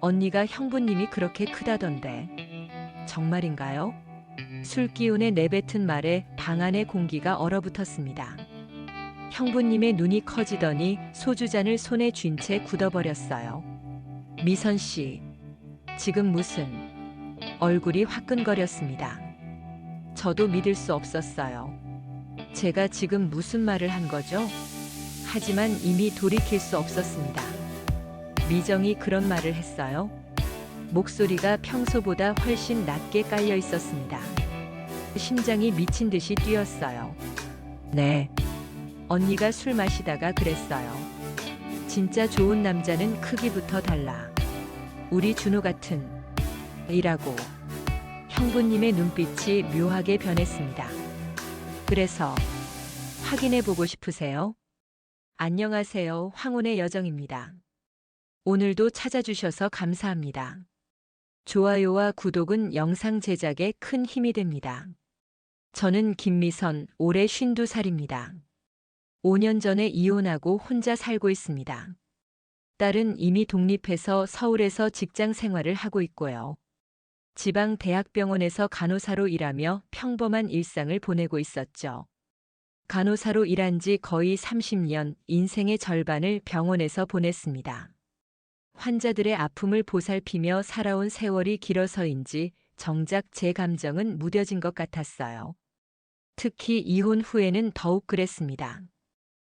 언니가 형부님이 그렇게 크다던데. 정말인가요? 술 기운에 내뱉은 말에 방 안의 공기가 얼어붙었습니다. 형부님의 눈이 커지더니 소주잔을 손에 쥔 채 굳어버렸어요. 미선 씨, 지금 무슨... 얼굴이 화끈거렸습니다. 저도 믿을 수 없었어요. 제가 지금 무슨 말을 한 거죠? 하지만 이미 돌이킬 수 없었습니다. 미정이 그런 말을 했어요. 목소리가 평소보다 훨씬 낮게 깔려 있었습니다. 심장이 미친 듯이 뛰었어요. 네. 언니가 술 마시다가 그랬어요. 진짜 좋은 남자는 크기부터 달라. 우리 준호 같은... 이라고. 형부님의 눈빛이 묘하게 변했습니다. 그래서 확인해 보고 싶으세요? 안녕하세요. 황혼의 여정입니다. 오늘도 찾아주셔서 감사합니다. 좋아요와 구독은 영상 제작에 큰 힘이 됩니다. 저는 김미선, 올해 52살입니다. 5년 전에 이혼하고 혼자 살고 있습니다. 딸은 이미 독립해서 서울에서 직장 생활을 하고 있고요. 지방 대학병원에서 간호사로 일하며 평범한 일상을 보내고 있었죠. 간호사로 일한 지 거의 30년, 인생의 절반을 병원에서 보냈습니다. 환자들의 아픔을 보살피며 살아온 세월이 길어서인지 정작 제 감정은 무뎌진 것 같았어요. 특히 이혼 후에는 더욱 그랬습니다.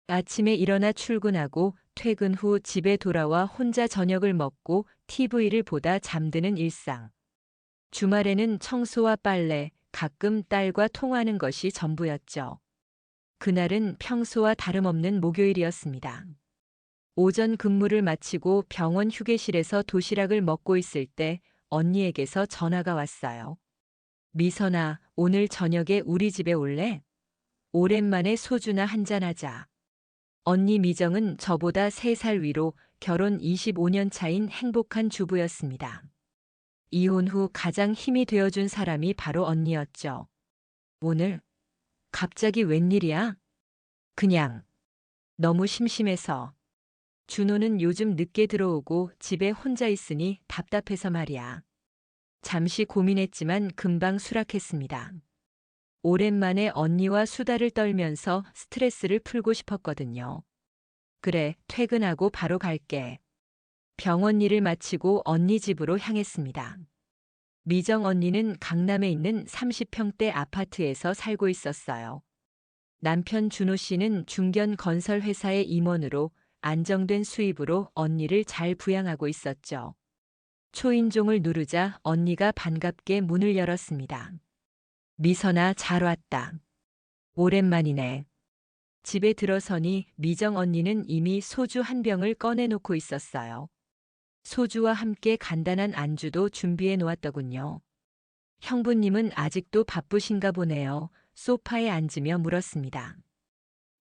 아침에 일어나 출근하고 퇴근 후 집에 돌아와 혼자 저녁을 먹고 TV를 보다 잠드는 일상. 주말에는 청소와 빨래, 가끔 딸과 통화하는 것이 전부였죠. 그날은 평소와 다름없는 목요일이었습니다. 오전 근무를 마치고 병원 휴게실에서 도시락을 먹고 있을 때 언니에게서 전화가 왔어요. 미선아, 오늘 저녁에 우리 집에 올래? 오랜만에 소주나 한잔하자. 언니 미정은 저보다 3살 위로 결혼 25년 차인 행복한 주부였습니다. 이혼 후 가장 힘이 되어준 사람이 바로 언니였죠. 오늘? 갑자기 웬일이야? 그냥. 너무 심심해서. 준호는 요즘 늦게 들어오고 집에 혼자 있으니 답답해서 말이야. 잠시 고민했지만 금방 수락했습니다. 오랜만에 언니와 수다를 떨면서 스트레스를 풀고 싶었거든요. 그래, 퇴근하고 바로 갈게. 병원 일을 마치고 언니 집으로 향했습니다. 미정 언니는 강남에 있는 30평대 아파트에서 살고 있었어요. 남편 준호 씨는 중견 건설 회사의 임원으로 안정된 수입으로 언니를 잘 부양하고 있었죠. 초인종을 누르자 언니가 반갑게 문을 열었습니다. 미선아, 잘 왔다. 오랜만이네. 집에 들어서니 미정 언니는 이미 소주 한 병을 꺼내놓고 있었어요. 소주와 함께 간단한 안주도 준비해 놓았더군요. 형부님은 아직도 바쁘신가 보네요. 소파에 앉으며 물었습니다.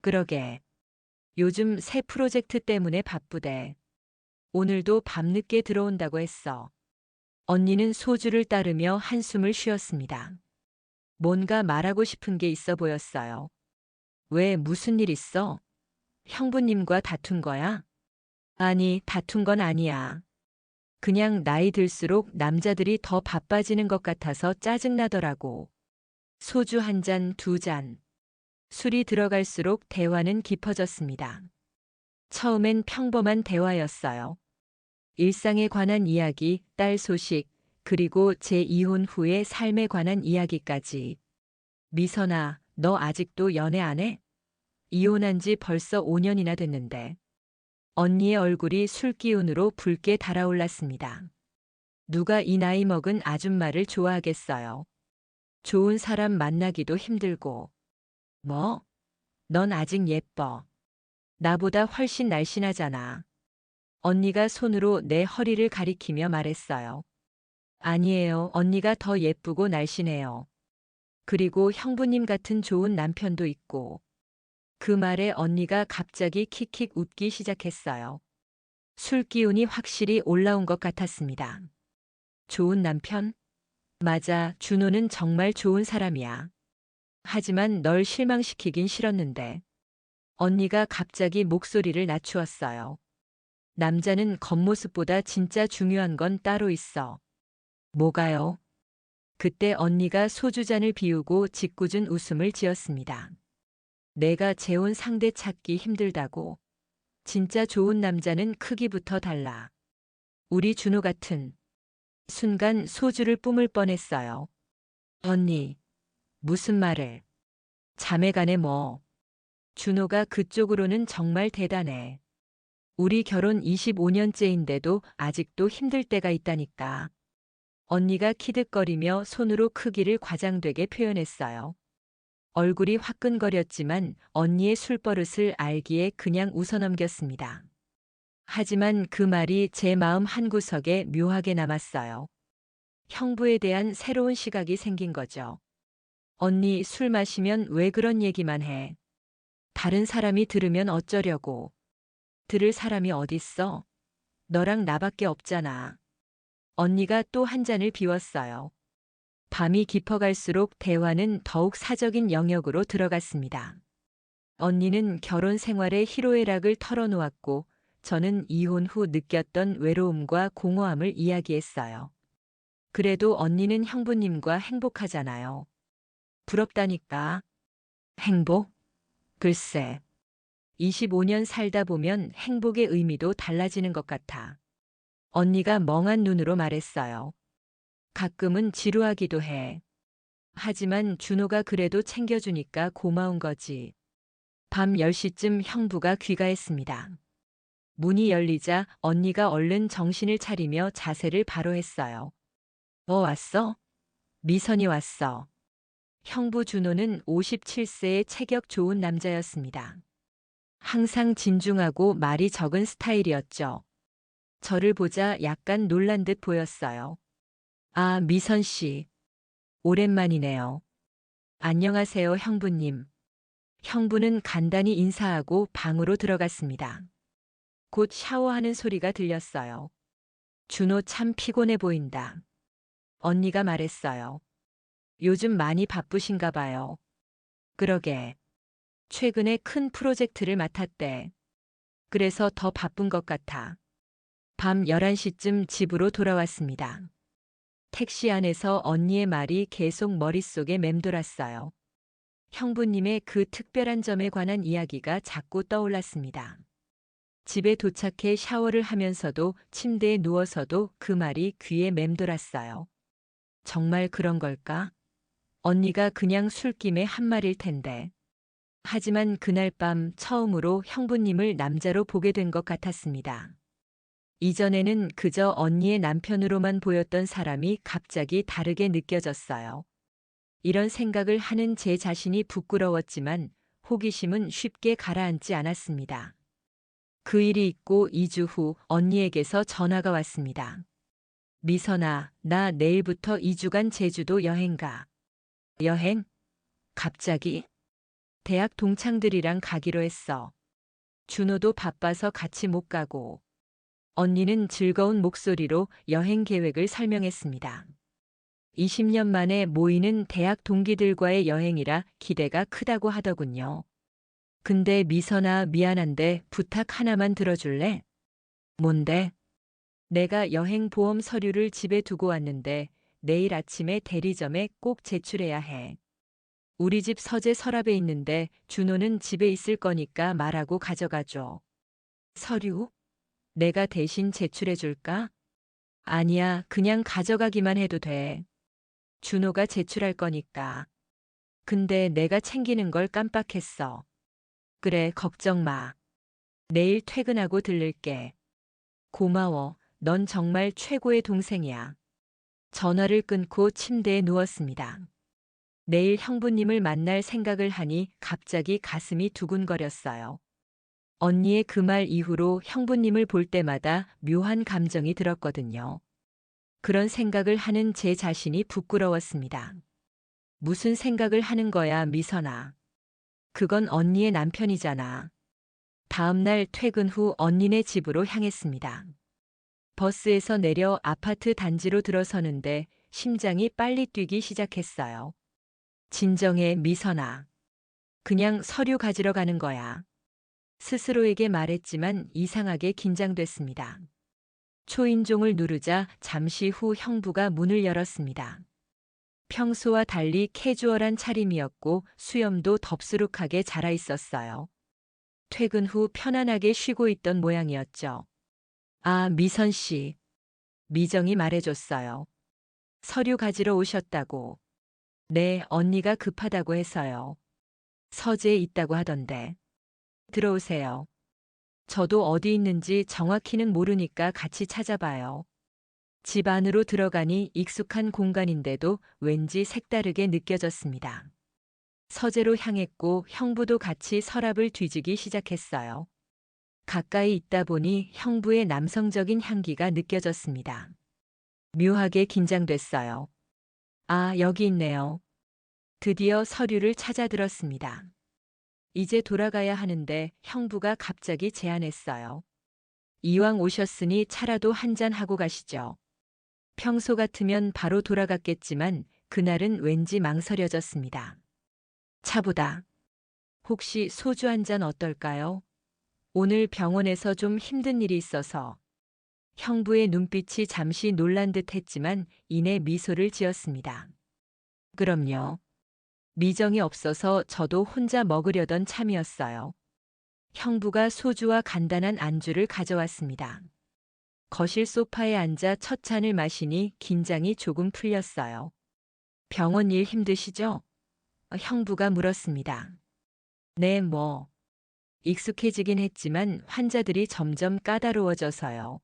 그러게. 요즘 새 프로젝트 때문에 바쁘대. 오늘도 밤늦게 들어온다고 했어. 언니는 소주를 따르며 한숨을 쉬었습니다. 뭔가 말하고 싶은 게 있어 보였어요. 왜, 무슨 일 있어? 형부님과 다툰 거야? 아니, 다툰 건 아니야. 그냥 나이 들수록 남자들이 더 바빠지는 것 같아서 짜증나더라고. 소주 한 잔, 2잔. 술이 들어갈수록 대화는 깊어졌습니다. 처음엔 평범한 대화였어요. 일상에 관한 이야기, 딸 소식, 그리고 제 이혼 후의 삶에 관한 이야기까지. 미선아, 너 아직도 연애 안 해? 이혼한 지 벌써 5년이나 됐는데. 언니의 얼굴이 술기운으로 붉게 달아올랐습니다. 누가 이 나이 먹은 아줌마를 좋아하겠어요. 좋은 사람 만나기도 힘들고. 뭐? 넌 아직 예뻐. 나보다 훨씬 날씬하잖아. 언니가 손으로 내 허리를 가리키며 말했어요. 아니에요. 언니가 더 예쁘고 날씬해요. 그리고 형부님 같은 좋은 남편도 있고. 그 말에 언니가 갑자기 킥킥 웃기 시작했어요. 술 기운이 확실히 올라온 것 같았습니다. 좋은 남편? 맞아, 준호는 정말 좋은 사람이야. 하지만 널 실망시키긴 싫었는데. 언니가 갑자기 목소리를 낮추었어요. 남자는 겉모습보다 진짜 중요한 건 따로 있어. 뭐가요? 그때 언니가 소주잔을 비우고 짓궂은 웃음을 지었습니다. 내가 재혼 상대 찾기 힘들다고. 진짜 좋은 남자는 크기부터 달라. 우리 준호 같은. 순간 소주를 뿜을 뻔했어요. 언니, 무슨 말을. 자매간에 뭐. 준호가 그쪽으로는 정말 대단해. 우리 결혼 25년째인데도 아직도 힘들 때가 있다니까. 언니가 키득거리며 손으로 크기를 과장되게 표현했어요. 얼굴이 화끈거렸지만 언니의 술버릇을 알기에 그냥 웃어넘겼습니다. 하지만 그 말이 제 마음 한구석에 묘하게 남았어요. 형부에 대한 새로운 시각이 생긴 거죠. 언니 술 마시면 왜 그런 얘기만 해? 다른 사람이 들으면 어쩌려고. 들을 사람이 어딨어? 너랑 나밖에 없잖아. 언니가 또 한 잔을 비웠어요. 밤이 깊어갈수록 대화는 더욱 사적인 영역으로 들어갔습니다. 언니는 결혼 생활의 희로애락을 털어놓았고 저는 이혼 후 느꼈던 외로움과 공허함을 이야기했어요. 그래도 언니는 형부님과 행복하잖아요. 부럽다니까. 행복? 글쎄. 25년 살다 보면 행복의 의미도 달라지는 것 같아. 언니가 멍한 눈으로 말했어요. 가끔은 지루하기도 해. 하지만 준호가 그래도 챙겨주니까 고마운 거지. 밤 10시쯤 형부가 귀가했습니다. 문이 열리자 언니가 얼른 정신을 차리며 자세를 바로 했어요. 왔어? 미선이 왔어. 형부 준호는 57세의 체격 좋은 남자였습니다. 항상 진중하고 말이 적은 스타일이었죠. 저를 보자 약간 놀란 듯 보였어요. 아, 미선 씨. 오랜만이네요. 안녕하세요, 형부님. 형부는 간단히 인사하고 방으로 들어갔습니다. 곧 샤워하는 소리가 들렸어요. 준호 참 피곤해 보인다. 언니가 말했어요. 요즘 많이 바쁘신가 봐요. 그러게. 최근에 큰 프로젝트를 맡았대. 그래서 더 바쁜 것 같아. 밤 11시쯤 집으로 돌아왔습니다. 택시 안에서 언니의 말이 계속 머릿속에 맴돌았어요. 형부님의 그 특별한 점에 관한 이야기가 자꾸 떠올랐습니다. 집에 도착해 샤워를 하면서도 침대에 누워서도 그 말이 귀에 맴돌았어요. 정말 그런 걸까? 언니가 그냥 술김에 한 말일 텐데. 하지만 그날 밤 처음으로 형부님을 남자로 보게 된 것 같았습니다. 이전에는 그저 언니의 남편으로만 보였던 사람이 갑자기 다르게 느껴졌어요. 이런 생각을 하는 제 자신이 부끄러웠지만 호기심은 쉽게 가라앉지 않았습니다. 그 일이 있고 2주 후 언니에게서 전화가 왔습니다. 미선아, 나 내일부터 2주간 제주도 여행 가. 여행? 갑자기? 대학 동창들이랑 가기로 했어. 준호도 바빠서 같이 못 가고. 언니는 즐거운 목소리로 여행 계획을 설명했습니다. 20년 만에 모이는 대학 동기들과의 여행이라 기대가 크다고 하더군요. 근데 미선아, 미안한데 부탁 하나만 들어줄래? 뭔데? 내가 여행 보험 서류를 집에 두고 왔는데 내일 아침에 대리점에 꼭 제출해야 해. 우리 집 서재 서랍에 있는데 준호는 집에 있을 거니까 말하고 가져가줘. 서류? 내가 대신 제출해 줄까? 아니야, 그냥 가져가기만 해도 돼. 준호가 제출할 거니까. 근데 내가 챙기는 걸 깜빡했어. 그래, 걱정 마. 내일 퇴근하고 들를게. 고마워. 넌 정말 최고의 동생이야. 전화를 끊고 침대에 누웠습니다. 내일 형부님을 만날 생각을 하니 갑자기 가슴이 두근거렸어요. 언니의 그 말 이후로 형부님을 볼 때마다 묘한 감정이 들었거든요. 그런 생각을 하는 제 자신이 부끄러웠습니다. 무슨 생각을 하는 거야, 미선아. 그건 언니의 남편이잖아. 다음 날 퇴근 후 언니네 집으로 향했습니다. 버스에서 내려 아파트 단지로 들어서는데 심장이 빨리 뛰기 시작했어요. 진정해, 미선아. 그냥 서류 가지러 가는 거야. 스스로에게 말했지만 이상하게 긴장됐습니다. 초인종을 누르자 잠시 후 형부가 문을 열었습니다. 평소와 달리 캐주얼한 차림이었고 수염도 덥수룩하게 자라 있었어요. 퇴근 후 편안하게 쉬고 있던 모양이었죠. 아, 미선 씨. 미정이 말해줬어요. 서류 가지러 오셨다고. 네, 언니가 급하다고 해서요. 서재에 있다고 하던데. 들어오세요. 저도 어디 있는지 정확히는 모르니까 같이 찾아봐요. 집 안으로 들어가니 익숙한 공간인데도 왠지 색다르게 느껴졌습니다. 서재로 향했고 형부도 같이 서랍을 뒤지기 시작했어요. 가까이 있다 보니 형부의 남성적인 향기가 느껴졌습니다. 묘하게 긴장됐어요. 아, 여기 있네요. 드디어 서류를 찾아들었습니다. 이제 돌아가야 하는데 형부가 갑자기 제안했어요. 이왕 오셨으니 차라도 한잔 하고 가시죠. 평소 같으면 바로 돌아갔겠지만 그날은 왠지 망설여졌습니다. 차보다. 혹시 소주 한 잔 어떨까요? 오늘 병원에서 좀 힘든 일이 있어서. 형부의 눈빛이 잠시 놀란 듯 했지만 이내 미소를 지었습니다. 그럼요. 미정이 없어서 저도 혼자 먹으려던 참이었어요. 형부가 소주와 간단한 안주를 가져왔습니다. 거실 소파에 앉아 첫 잔을 마시니 긴장이 조금 풀렸어요. 병원 일 힘드시죠? 형부가 물었습니다. 네, 뭐. 익숙해지긴 했지만 환자들이 점점 까다로워져서요.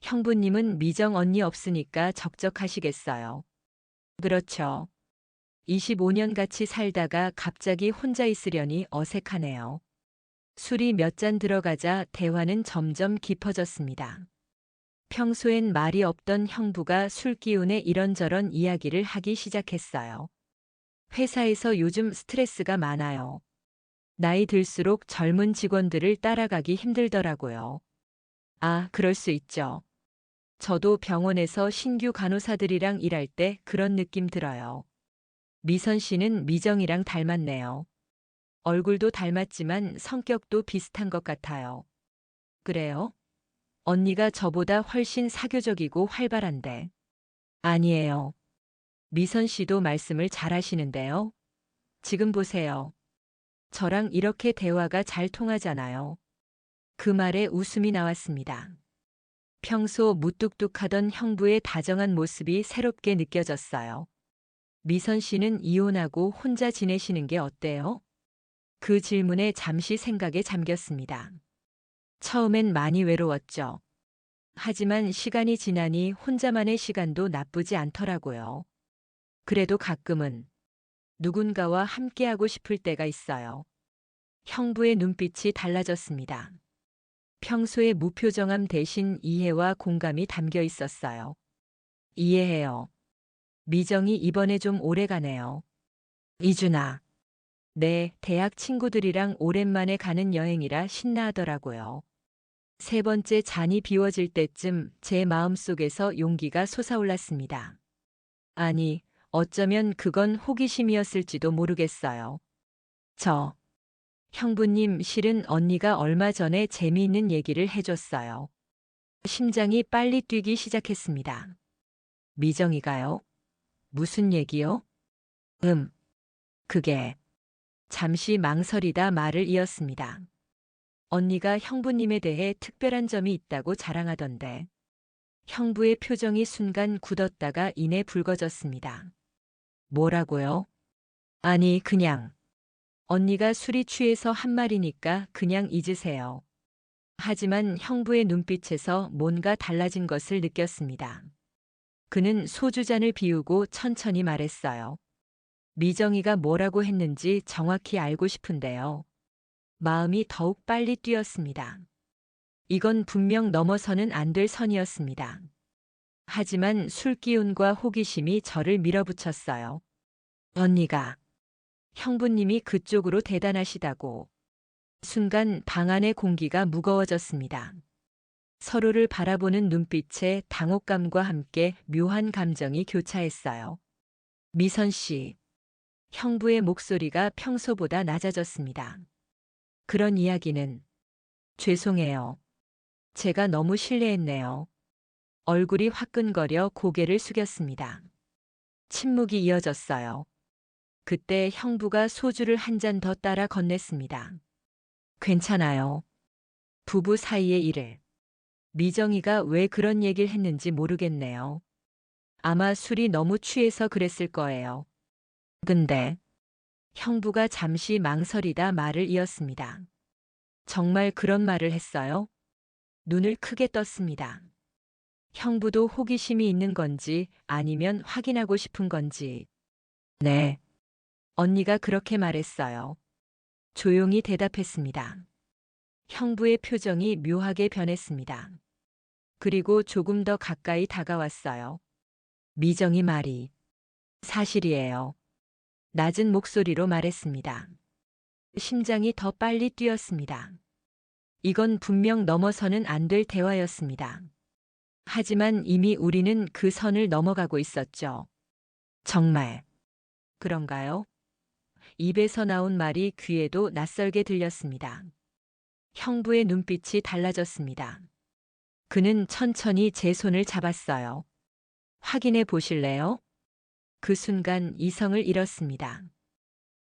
형부님은 미정 언니 없으니까 적적하시겠어요. 그렇죠. 25년 같이 살다가 갑자기 혼자 있으려니 어색하네요. 술이 몇 잔 들어가자 대화는 점점 깊어졌습니다. 평소엔 말이 없던 형부가 술 기운에 이런저런 이야기를 하기 시작했어요. 회사에서 요즘 스트레스가 많아요. 나이 들수록 젊은 직원들을 따라가기 힘들더라고요. 아, 그럴 수 있죠. 저도 병원에서 신규 간호사들이랑 일할 때 그런 느낌 들어요. 미선 씨는 미정이랑 닮았네요. 얼굴도 닮았지만 성격도 비슷한 것 같아요. 그래요? 언니가 저보다 훨씬 사교적이고 활발한데. 아니에요. 미선 씨도 말씀을 잘하시는데요. 지금 보세요. 저랑 이렇게 대화가 잘 통하잖아요. 그 말에 웃음이 나왔습니다. 평소 무뚝뚝하던 형부의 다정한 모습이 새롭게 느껴졌어요. 미선 씨는 이혼하고 혼자 지내시는 게 어때요? 그 질문에 잠시 생각에 잠겼습니다. 처음엔 많이 외로웠죠. 하지만 시간이 지나니 혼자만의 시간도 나쁘지 않더라고요. 그래도 가끔은 누군가와 함께하고 싶을 때가 있어요. 형부의 눈빛이 달라졌습니다. 평소의 무표정함 대신 이해와 공감이 담겨 있었어요. 이해해요. 미정이 이번에 좀 오래 가네요. 이준아. 네, 대학 친구들이랑 오랜만에 가는 여행이라 신나하더라고요. 세 번째 잔이 비워질 때쯤 제 마음속에서 용기가 솟아올랐습니다. 아니, 어쩌면 그건 호기심이었을지도 모르겠어요. 형부님, 실은 언니가 얼마 전에 재미있는 얘기를 해줬어요. 심장이 빨리 뛰기 시작했습니다. 미정이가요? 무슨 얘기요? 그게. 잠시 망설이다 말을 이었습니다. 언니가 형부님에 대해 특별한 점이 있다고 자랑하던데. 형부의 표정이 순간 굳었다가 이내 붉어졌습니다. 뭐라고요? 아니, 그냥. 언니가 술이 취해서 한 말이니까 그냥 잊으세요. 하지만 형부의 눈빛에서 뭔가 달라진 것을 느꼈습니다. 그는 소주잔을 비우고 천천히 말했어요. 미정이가 뭐라고 했는지 정확히 알고 싶은데요. 마음이 더욱 빨리 뛰었습니다. 이건 분명 넘어서는 안 될 선이었습니다. 하지만 술기운과 호기심이 저를 밀어붙였어요. 언니가. 형부님이 그쪽으로 대단하시다고. 순간 방 안의 공기가 무거워졌습니다. 서로를 바라보는 눈빛에 당혹감과 함께 묘한 감정이 교차했어요. 미선 씨. 형부의 목소리가 평소보다 낮아졌습니다. 그런 이야기는 죄송해요. 제가 너무 실례했네요. 얼굴이 화끈거려 고개를 숙였습니다. 침묵이 이어졌어요. 그때 형부가 소주를 한 잔 더 따라 건넸습니다. 괜찮아요. 부부 사이의 일을. 미정이가 왜 그런 얘기를 했는지 모르겠네요. 아마 술이 너무 취해서 그랬을 거예요. 근데 형부가 잠시 망설이다 말을 이었습니다. 정말 그런 말을 했어요? 눈을 크게 떴습니다. 형부도 호기심이 있는 건지 아니면 확인하고 싶은 건지. 네. 언니가 그렇게 말했어요. 조용히 대답했습니다. 형부의 표정이 묘하게 변했습니다. 그리고 조금 더 가까이 다가왔어요. 미정이 말이 사실이에요. 낮은 목소리로 말했습니다. 심장이 더 빨리 뛰었습니다. 이건 분명 넘어서는 안 될 대화였습니다. 하지만 이미 우리는 그 선을 넘어가고 있었죠. 정말 그런가요? 입에서 나온 말이 귀에도 낯설게 들렸습니다. 형부의 눈빛이 달라졌습니다. 그는 천천히 제 손을 잡았어요. 확인해 보실래요? 그 순간 이성을 잃었습니다.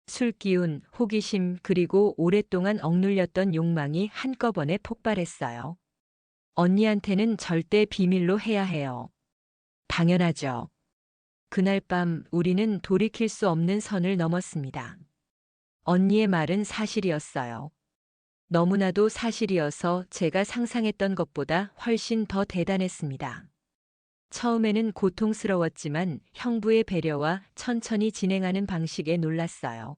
술기운, 호기심, 그리고 오랫동안 억눌렸던 욕망이 한꺼번에 폭발했어요. 언니한테는 절대 비밀로 해야 해요. 당연하죠. 그날 밤 우리는 돌이킬 수 없는 선을 넘었습니다. 언니의 말은 사실이었어요. 너무나도 사실이어서 제가 상상했던 것보다 훨씬 더 대단했습니다. 처음에는 고통스러웠지만 형부의 배려와 천천히 진행하는 방식에 놀랐어요.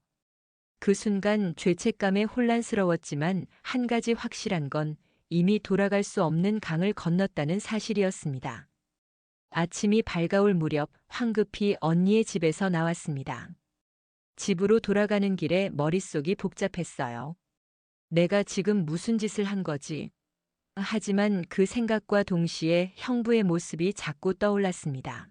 그 순간 죄책감에 혼란스러웠지만 한 가지 확실한 건 이미 돌아갈 수 없는 강을 건넜다는 사실이었습니다. 아침이 밝아올 무렵 황급히 언니의 집에서 나왔습니다. 집으로 돌아가는 길에 머릿속이 복잡했어요. 내가 지금 무슨 짓을 한 거지? 하지만 그 생각과 동시에 형부의 모습이 자꾸 떠올랐습니다.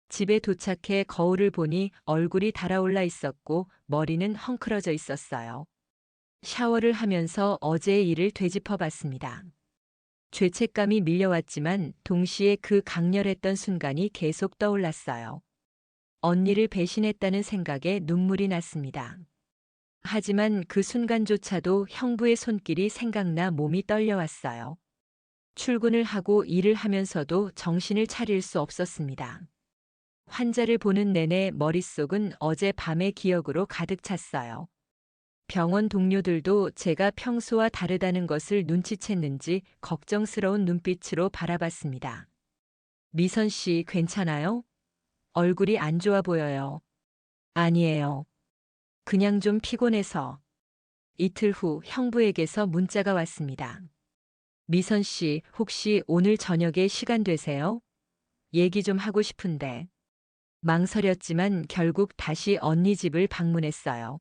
집에 도착해 거울을 보니 얼굴이 달아올라 있었고 머리는 헝클어져 있었어요. 샤워를 하면서 어제의 일을 되짚어 봤습니다. 죄책감이 밀려왔지만 동시에 그 강렬했던 순간이 계속 떠올랐어요. 언니를 배신했다는 생각에 눈물이 났습니다. 하지만 그 순간조차도 형부의 손길이 생각나 몸이 떨려왔어요. 출근을 하고 일을 하면서도 정신을 차릴 수 없었습니다. 환자를 보는 내내 머릿속은 어제 밤의 기억으로 가득 찼어요. 병원 동료들도 제가 평소와 다르다는 것을 눈치챘는지 걱정스러운 눈빛으로 바라봤습니다. 미선 씨 괜찮아요? 얼굴이 안 좋아 보여요. 아니에요. 그냥 좀 피곤해서. 이틀 후 형부에게서 문자가 왔습니다. 미선 씨 혹시 오늘 저녁에 시간 되세요? 얘기 좀 하고 싶은데. 망설였지만 결국 다시 언니 집을 방문했어요.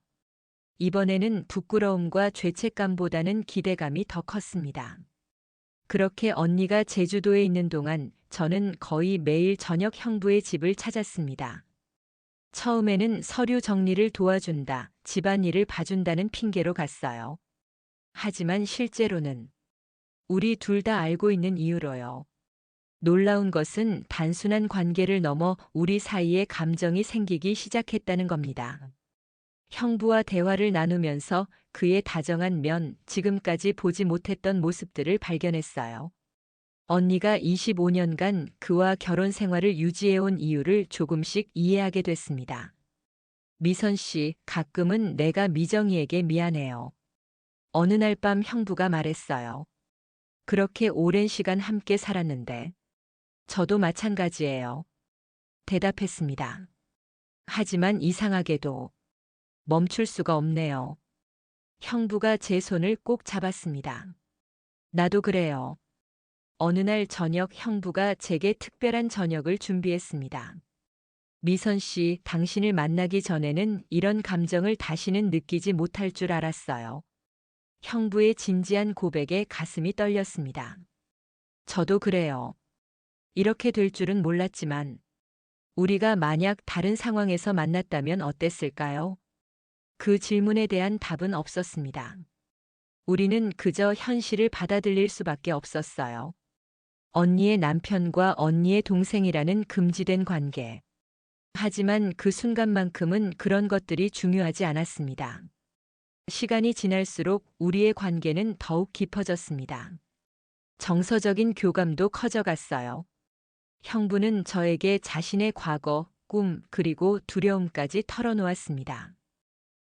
이번에는 부끄러움과 죄책감보다는 기대감이 더 컸습니다. 그렇게 언니가 제주도에 있는 동안 저는 거의 매일 저녁 형부의 집을 찾았습니다. 처음에는 서류 정리를 도와준다, 집안일을 봐준다는 핑계로 갔어요. 하지만 실제로는 우리 둘 다 알고 있는 이유로요. 놀라운 것은 단순한 관계를 넘어 우리 사이에 감정이 생기기 시작했다는 겁니다. 형부와 대화를 나누면서 그의 다정한 면, 지금까지 보지 못했던 모습들을 발견했어요. 언니가 25년간 그와 결혼 생활을 유지해온 이유를 조금씩 이해하게 됐습니다. 미선 씨, 가끔은 내가 미정이에게 미안해요. 어느 날 밤 형부가 말했어요. 그렇게 오랜 시간 함께 살았는데. 저도 마찬가지예요. 대답했습니다. 하지만 이상하게도 멈출 수가 없네요. 형부가 제 손을 꼭 잡았습니다. 나도 그래요. 어느 날 저녁 형부가 제게 특별한 저녁을 준비했습니다. 미선 씨, 당신을 만나기 전에는 이런 감정을 다시는 느끼지 못할 줄 알았어요. 형부의 진지한 고백에 가슴이 떨렸습니다. 저도 그래요. 이렇게 될 줄은 몰랐지만 우리가 만약 다른 상황에서 만났다면 어땠을까요? 그 질문에 대한 답은 없었습니다. 우리는 그저 현실을 받아들일 수밖에 없었어요. 언니의 남편과 언니의 동생이라는 금지된 관계. 하지만 그 순간만큼은 그런 것들이 중요하지 않았습니다. 시간이 지날수록 우리의 관계는 더욱 깊어졌습니다. 정서적인 교감도 커져갔어요. 형부는 저에게 자신의 과거, 꿈, 그리고 두려움까지 털어놓았습니다.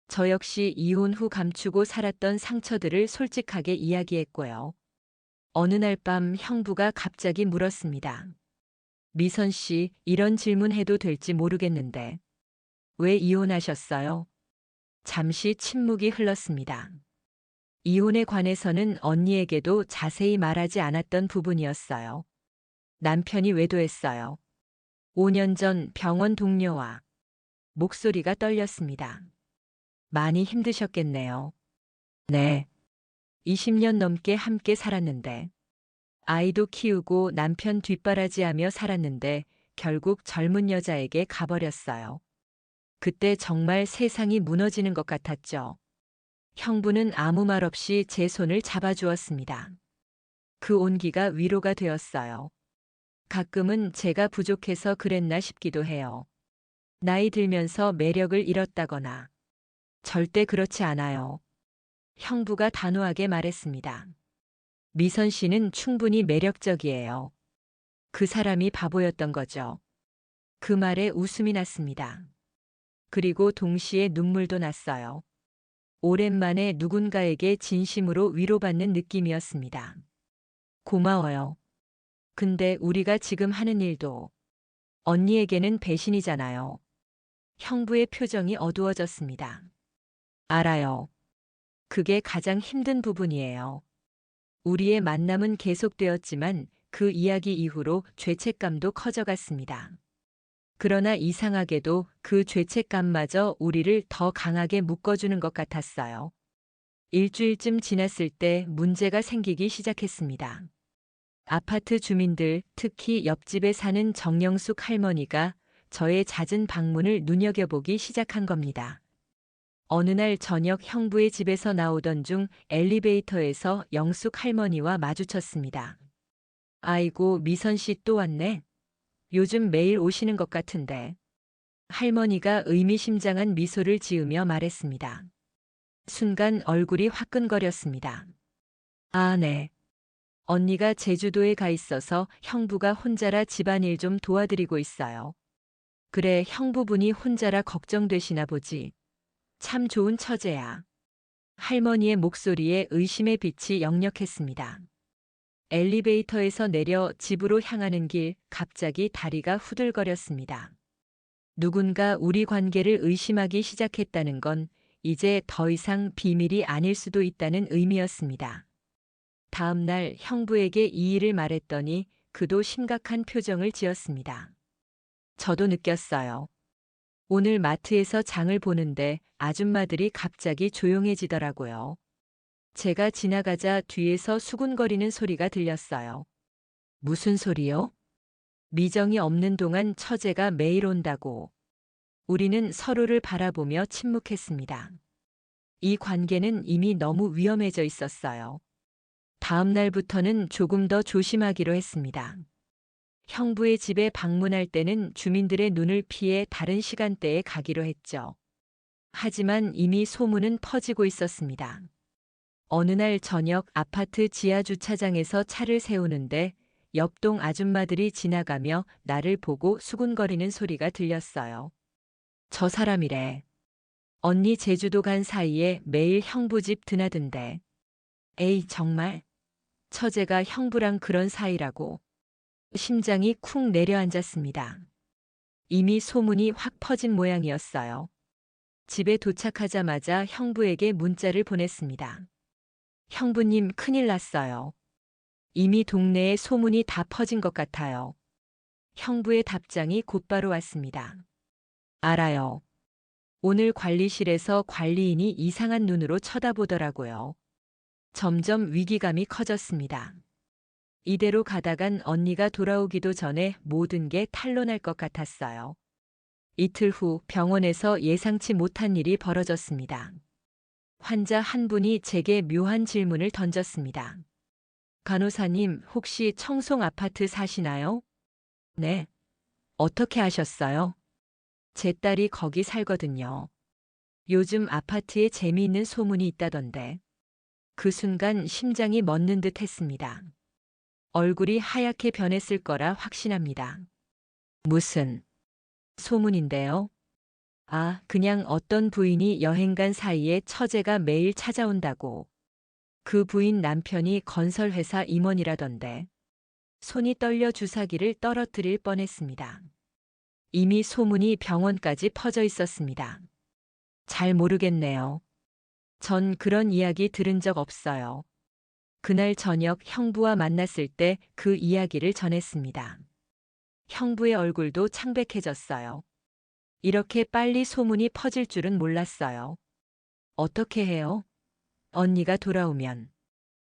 저 역시 이혼 후 감추고 살았던 상처들을 솔직하게 이야기했고요. 어느 날 밤 형부가 갑자기 물었습니다. 미선 씨, 이런 질문 해도 될지 모르겠는데, 왜 이혼하셨어요? 잠시 침묵이 흘렀습니다. 이혼에 관해서는 언니에게도 자세히 말하지 않았던 부분이었어요. 남편이 외도했어요. 5년 전 병원 동료와. 목소리가 떨렸습니다. 많이 힘드셨겠네요. 네. 20년 넘게 함께 살았는데, 아이도 키우고 남편 뒷바라지하며 살았는데 결국 젊은 여자에게 가버렸어요. 그때 정말 세상이 무너지는 것 같았죠. 형부는 아무 말 없이 제 손을 잡아주었습니다. 그 온기가 위로가 되었어요. 가끔은 제가 부족해서 그랬나 싶기도 해요. 나이 들면서 매력을 잃었다거나. 절대 그렇지 않아요. 형부가 단호하게 말했습니다. 미선 씨는 충분히 매력적이에요. 그 사람이 바보였던 거죠. 그 말에 웃음이 났습니다. 그리고 동시에 눈물도 났어요. 오랜만에 누군가에게 진심으로 위로받는 느낌이었습니다. 고마워요. 근데 우리가 지금 하는 일도 언니에게는 배신이잖아요. 형부의 표정이 어두워졌습니다. 알아요. 그게 가장 힘든 부분이에요. 우리의 만남은 계속되었지만 그 이야기 이후로 죄책감도 커져갔습니다. 그러나 이상하게도 그 죄책감마저 우리를 더 강하게 묶어주는 것 같았어요. 일주일쯤 지났을 때 문제가 생기기 시작했습니다. 아파트 주민들, 특히 옆집에 사는 정영숙 할머니가 저의 잦은 방문을 눈여겨보기 시작한 겁니다. 어느 날 저녁 형부의 집에서 나오던 중 엘리베이터에서 영숙 할머니와 마주쳤습니다. 아이고, 미선 씨 또 왔네. 요즘 매일 오시는 것 같은데. 할머니가 의미심장한 미소를 지으며 말했습니다. 순간 얼굴이 화끈거렸습니다. 아, 네. 언니가 제주도에 가 있어서 형부가 혼자라 집안일 좀 도와드리고 있어요. 그래, 형부분이 혼자라 걱정되시나 보지. 참 좋은 처제야. 할머니의 목소리에 의심의 빛이 역력했습니다. 엘리베이터에서 내려 집으로 향하는 길, 갑자기 다리가 후들거렸습니다. 누군가 우리 관계를 의심하기 시작했다는 건 이제 더 이상 비밀이 아닐 수도 있다는 의미였습니다. 다음 날 형부에게 이 일을 말했더니 그도 심각한 표정을 지었습니다. 저도 느꼈어요. 오늘 마트에서 장을 보는데 아줌마들이 갑자기 조용해지더라고요. 제가 지나가자 뒤에서 수군거리는 소리가 들렸어요. 무슨 소리요? 미정이 없는 동안 처제가 매일 온다고. 우리는 서로를 바라보며 침묵했습니다. 이 관계는 이미 너무 위험해져 있었어요. 다음 날부터는 조금 더 조심하기로 했습니다. 형부의 집에 방문할 때는 주민들의 눈을 피해 다른 시간대에 가기로 했죠. 하지만 이미 소문은 퍼지고 있었습니다. 어느 날 저녁 아파트 지하 주차장에서 차를 세우는데 옆동 아줌마들이 지나가며 나를 보고 수군거리는 소리가 들렸어요. 저 사람이래. 언니 제주도 간 사이에 매일 형부 집 드나든대. 에이, 정말? 처제가 형부랑 그런 사이라고. 심장이 쿵 내려앉았습니다. 이미 소문이 확 퍼진 모양이었어요. 집에 도착하자마자 형부에게 문자를 보냈습니다. 형부님, 큰일 났어요. 이미 동네에 소문이 다 퍼진 것 같아요. 형부의 답장이 곧바로 왔습니다. 알아요. 오늘 관리실에서 관리인이 이상한 눈으로 쳐다보더라고요. 점점 위기감이 커졌습니다. 이대로 가다간 언니가 돌아오기도 전에 모든 게 탄로날 것 같았어요. 이틀 후 병원에서 예상치 못한 일이 벌어졌습니다. 환자 한 분이 제게 묘한 질문을 던졌습니다. 간호사님, 혹시 청송 아파트 사시나요? 네. 어떻게 아셨어요? 제 딸이 거기 살거든요. 요즘 아파트에 재미있는 소문이 있다던데. 그 순간 심장이 멎는 듯 했습니다. 얼굴이 하얗게 변했을 거라 확신합니다. 무슨 소문인데요? 아, 그냥 어떤 부인이 여행 간 사이에 처제가 매일 찾아온다고. 그 부인 남편이 건설회사 임원이라던데. 손이 떨려 주사기를 떨어뜨릴 뻔했습니다. 이미 소문이 병원까지 퍼져 있었습니다. 잘 모르겠네요. 전 그런 이야기 들은 적 없어요. 그날 저녁 형부와 만났을 때 그 이야기를 전했습니다. 형부의 얼굴도 창백해졌어요. 이렇게 빨리 소문이 퍼질 줄은 몰랐어요. 어떻게 해요? 언니가 돌아오면.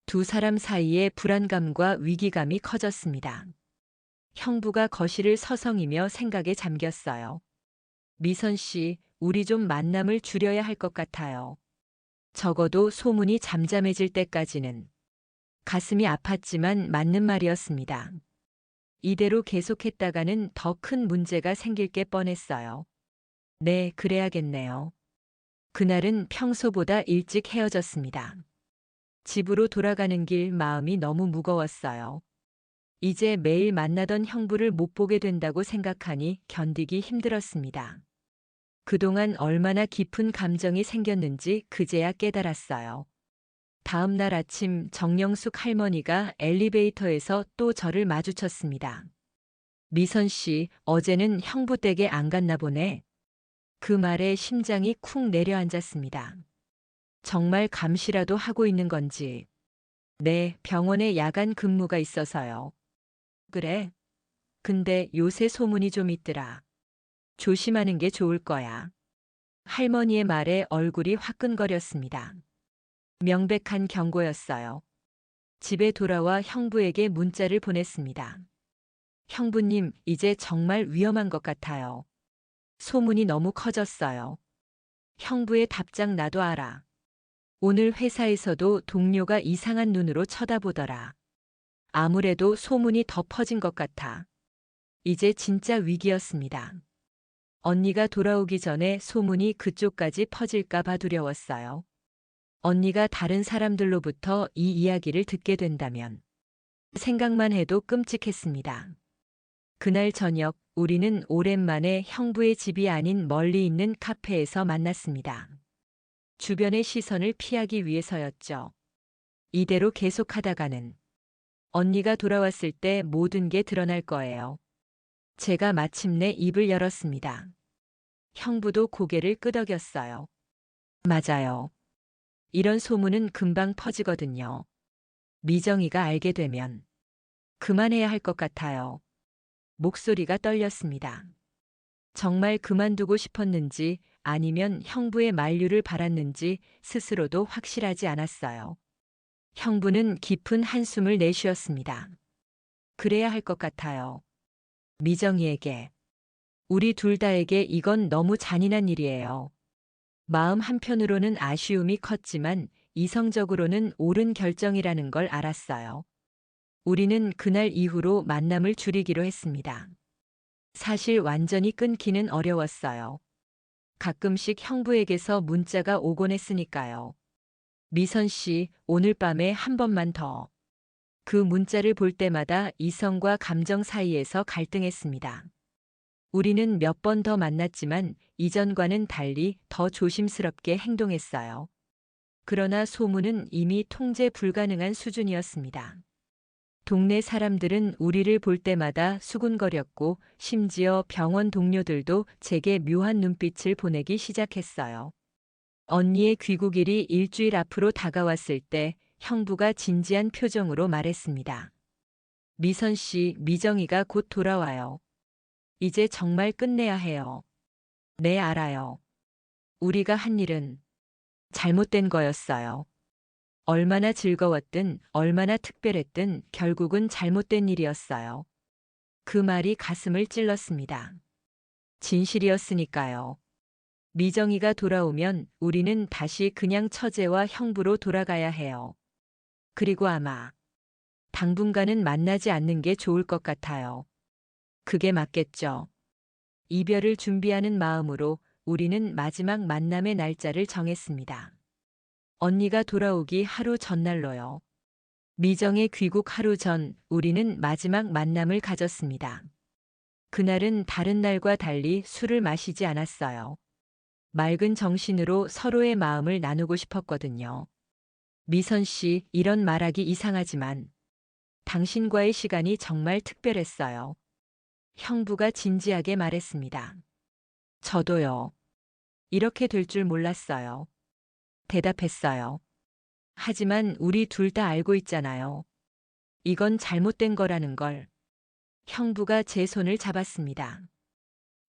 두 사람 사이에 불안감과 위기감이 커졌습니다. 형부가 거실을 서성이며 생각에 잠겼어요. 미선 씨, 우리 좀 만남을 줄여야 할 것 같아요. 적어도 소문이 잠잠해질 때까지는. 가슴이 아팠지만 맞는 말이었습니다. 이대로 계속했다가는 더 큰 문제가 생길 게 뻔했어요. 네, 그래야겠네요. 그날은 평소보다 일찍 헤어졌습니다. 집으로 돌아가는 길 마음이 너무 무거웠어요. 이제 매일 만나던 형부를 못 보게 된다고 생각하니 견디기 힘들었습니다. 그동안 얼마나 깊은 감정이 생겼는지 그제야 깨달았어요. 다음 날 아침 정영숙 할머니가 엘리베이터에서 또 저를 마주쳤습니다. 미선 씨, 어제는 형부 댁에 안 갔나 보네. 그 말에 심장이 쿵 내려앉았습니다. 정말 감시라도 하고 있는 건지. 네, 병원에 야간 근무가 있어서요. 그래? 근데 요새 소문이 좀 있더라. 조심하는 게 좋을 거야. 할머니의 말에 얼굴이 화끈거렸습니다. 명백한 경고였어요. 집에 돌아와 형부에게 문자를 보냈습니다. 형부님, 이제 정말 위험한 것 같아요. 소문이 너무 커졌어요. 형부의 답장 나도 알아. 오늘 회사에서도 동료가 이상한 눈으로 쳐다보더라. 아무래도 소문이 더 퍼진 것 같아. 이제 진짜 위기였습니다. 언니가 돌아오기 전에 소문이 그쪽까지 퍼질까 봐 두려웠어요. 언니가 다른 사람들로부터 이 이야기를 듣게 된다면 생각만 해도 끔찍했습니다. 그날 저녁 우리는 오랜만에 형부의 집이 아닌 멀리 있는 카페에서 만났습니다. 주변의 시선을 피하기 위해서였죠. 이대로 계속하다가는 언니가 돌아왔을 때 모든 게 드러날 거예요. 제가 마침내 입을 열었습니다. 형부도 고개를 끄덕였어요. 맞아요. 이런 소문은 금방 퍼지거든요. 미정이가 알게 되면 그만해야 할 것 같아요. 목소리가 떨렸습니다. 정말 그만두고 싶었는지 아니면 형부의 만류를 바랐는지 스스로도 확실하지 않았어요. 형부는 깊은 한숨을 내쉬었습니다. 그래야 할 것 같아요. 미정이에게. 우리 둘 다에게 이건 너무 잔인한 일이에요. 마음 한편으로는 아쉬움이 컸지만 이성적으로는 옳은 결정이라는 걸 알았어요. 우리는 그날 이후로 만남을 줄이기로 했습니다. 사실 완전히 끊기는 어려웠어요. 가끔씩 형부에게서 문자가 오곤 했으니까요. 미선 씨, 오늘 밤에 한 번만 더. 그 문자를 볼 때마다 이성과 감정 사이에서 갈등했습니다. 우리는 몇 번 더 만났지만 이전과는 달리 더 조심스럽게 행동했어요. 그러나 소문은 이미 통제 불가능한 수준이었습니다. 동네 사람들은 우리를 볼 때마다 수군거렸고 심지어 병원 동료들도 제게 묘한 눈빛을 보내기 시작했어요. 언니의 귀국일이 일주일 앞으로 다가왔을 때 형부가 진지한 표정으로 말했습니다. 미선 씨, 미정이가 곧 돌아와요. 이제 정말 끝내야 해요. 네, 알아요. 우리가 한 일은 잘못된 거였어요. 얼마나 즐거웠든 얼마나 특별했든 결국은 잘못된 일이었어요. 그 말이 가슴을 찔렀습니다. 진실이었으니까요. 미정이가 돌아오면 우리는 다시 그냥 처제와 형부로 돌아가야 해요. 그리고 아마 당분간은 만나지 않는 게 좋을 것 같아요. 그게 맞겠죠. 이별을 준비하는 마음으로 우리는 마지막 만남의 날짜를 정했습니다. 언니가 돌아오기 하루 전날로요. 미정의 귀국 하루 전 우리는 마지막 만남을 가졌습니다. 그날은 다른 날과 달리 술을 마시지 않았어요. 맑은 정신으로 서로의 마음을 나누고 싶었거든요. 미선 씨, 이런 말하기 이상하지만 당신과의 시간이 정말 특별했어요. 형부가 진지하게 말했습니다. 저도요. 이렇게 될 줄 몰랐어요. 대답했어요. 하지만 우리 둘 다 알고 있잖아요. 이건 잘못된 거라는 걸. 형부가 제 손을 잡았습니다.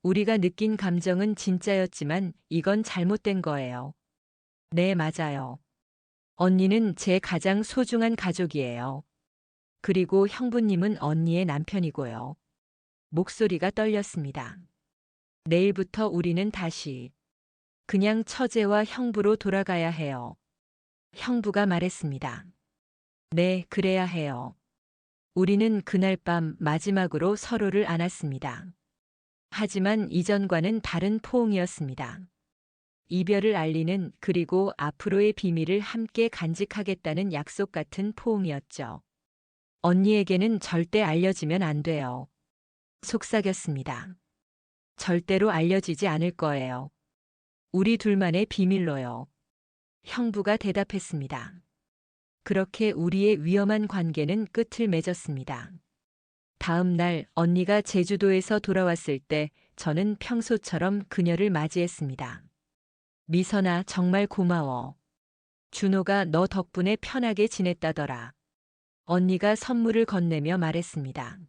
우리가 느낀 감정은 진짜였지만 이건 잘못된 거예요. 네, 맞아요. 언니는 제 가장 소중한 가족이에요. 그리고 형부님은 언니의 남편이고요. 목소리가 떨렸습니다. 내일부터 우리는 다시 그냥 처제와 형부로 돌아가야 해요. 형부가 말했습니다. 네, 그래야 해요. 우리는 그날 밤 마지막으로 서로를 안았습니다. 하지만 이전과는 다른 포옹이었습니다. 이별을 알리는 그리고 앞으로의 비밀을 함께 간직하겠다는 약속 같은 포옹이었죠. 언니에게는 절대 알려지면 안 돼요. 속삭였습니다. 절대로 알려지지 않을 거예요. 우리 둘만의 비밀로요. 형부가 대답했습니다. 그렇게 우리의 위험한 관계는 끝을 맺었습니다. 다음 날 언니가 제주도에서 돌아왔을 때 저는 평소처럼 그녀를 맞이했습니다. 미선아, 정말 고마워. 준호가 너 덕분에 편하게 지냈다더라. 언니가 선물을 건네며 말했습니다.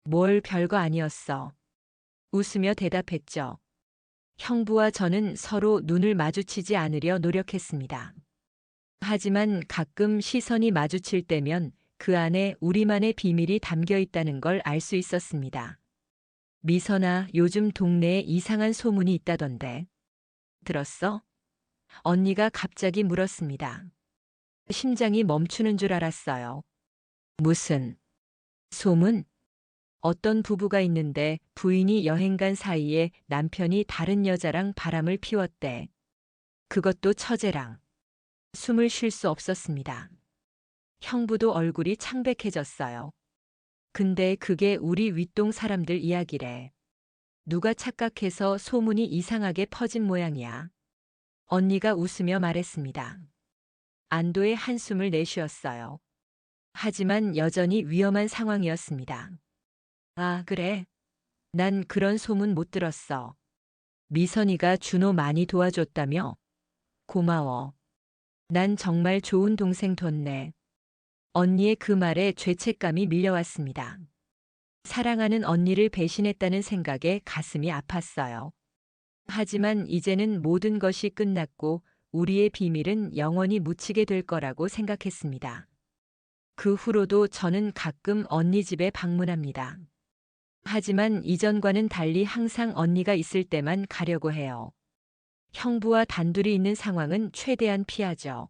뭘 별거 아니었어. 웃으며 대답했죠. 형부와 저는 서로 눈을 마주치지 않으려 노력했습니다. 하지만 가끔 시선이 마주칠 때면 그 안에 우리만의 비밀이 담겨 있다는 걸 알 수 있었습니다. 미선아, 요즘 동네에 이상한 소문이 있다던데. 들었어? 언니가 갑자기 물었습니다. 심장이 멈추는 줄 알았어요. 무슨 소문? 어떤 부부가 있는데 부인이 여행 간 사이에 남편이 다른 여자랑 바람을 피웠대. 그것도 처제랑. 숨을 쉴 수 없었습니다. 형부도 얼굴이 창백해졌어요. 근데 그게 우리 윗동 사람들 이야기래. 누가 착각해서 소문이 이상하게 퍼진 모양이야. 언니가 웃으며 말했습니다. 안도의 한숨을 내쉬었어요. 하지만 여전히 위험한 상황이었습니다. 아, 그래? 난 그런 소문 못 들었어. 미선이가 준호 많이 도와줬다며? 고마워. 난 정말 좋은 동생 뒀네. 언니의 그 말에 죄책감이 밀려왔습니다. 사랑하는 언니를 배신했다는 생각에 가슴이 아팠어요. 하지만 이제는 모든 것이 끝났고 우리의 비밀은 영원히 묻히게 될 거라고 생각했습니다. 그 후로도 저는 가끔 언니 집에 방문합니다. 하지만 이전과는 달리 항상 언니가 있을 때만 가려고 해요. 형부와 단둘이 있는 상황은 최대한 피하죠.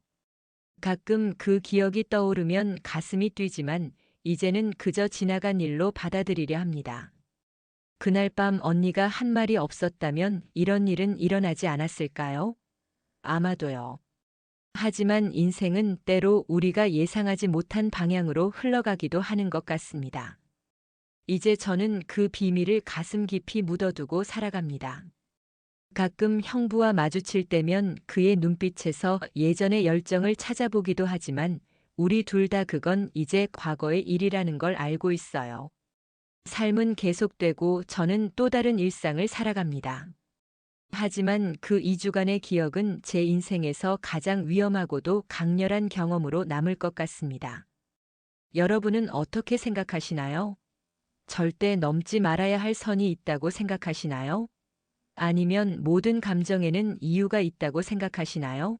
가끔 그 기억이 떠오르면 가슴이 뛰지만 이제는 그저 지나간 일로 받아들이려 합니다. 그날 밤 언니가 한 말이 없었다면 이런 일은 일어나지 않았을까요? 아마도요. 하지만 인생은 때로 우리가 예상하지 못한 방향으로 흘러가기도 하는 것 같습니다. 이제 저는 그 비밀을 가슴 깊이 묻어두고 살아갑니다. 가끔 형부와 마주칠 때면 그의 눈빛에서 예전의 열정을 찾아보기도 하지만 우리 둘 다 그건 이제 과거의 일이라는 걸 알고 있어요. 삶은 계속되고 저는 또 다른 일상을 살아갑니다. 하지만 그 2주간의 기억은 제 인생에서 가장 위험하고도 강렬한 경험으로 남을 것 같습니다. 여러분은 어떻게 생각하시나요? 절대 넘지 말아야 할 선이 있다고 생각하시나요? 아니면 모든 감정에는 이유가 있다고 생각하시나요?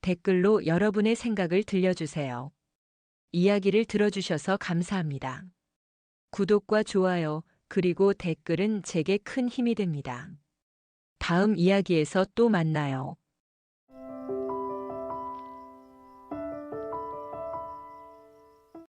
댓글로 여러분의 생각을 들려주세요. 이야기를 들어주셔서 감사합니다. 구독과 좋아요, 그리고 댓글은 제게 큰 힘이 됩니다. 다음 이야기에서 또 만나요.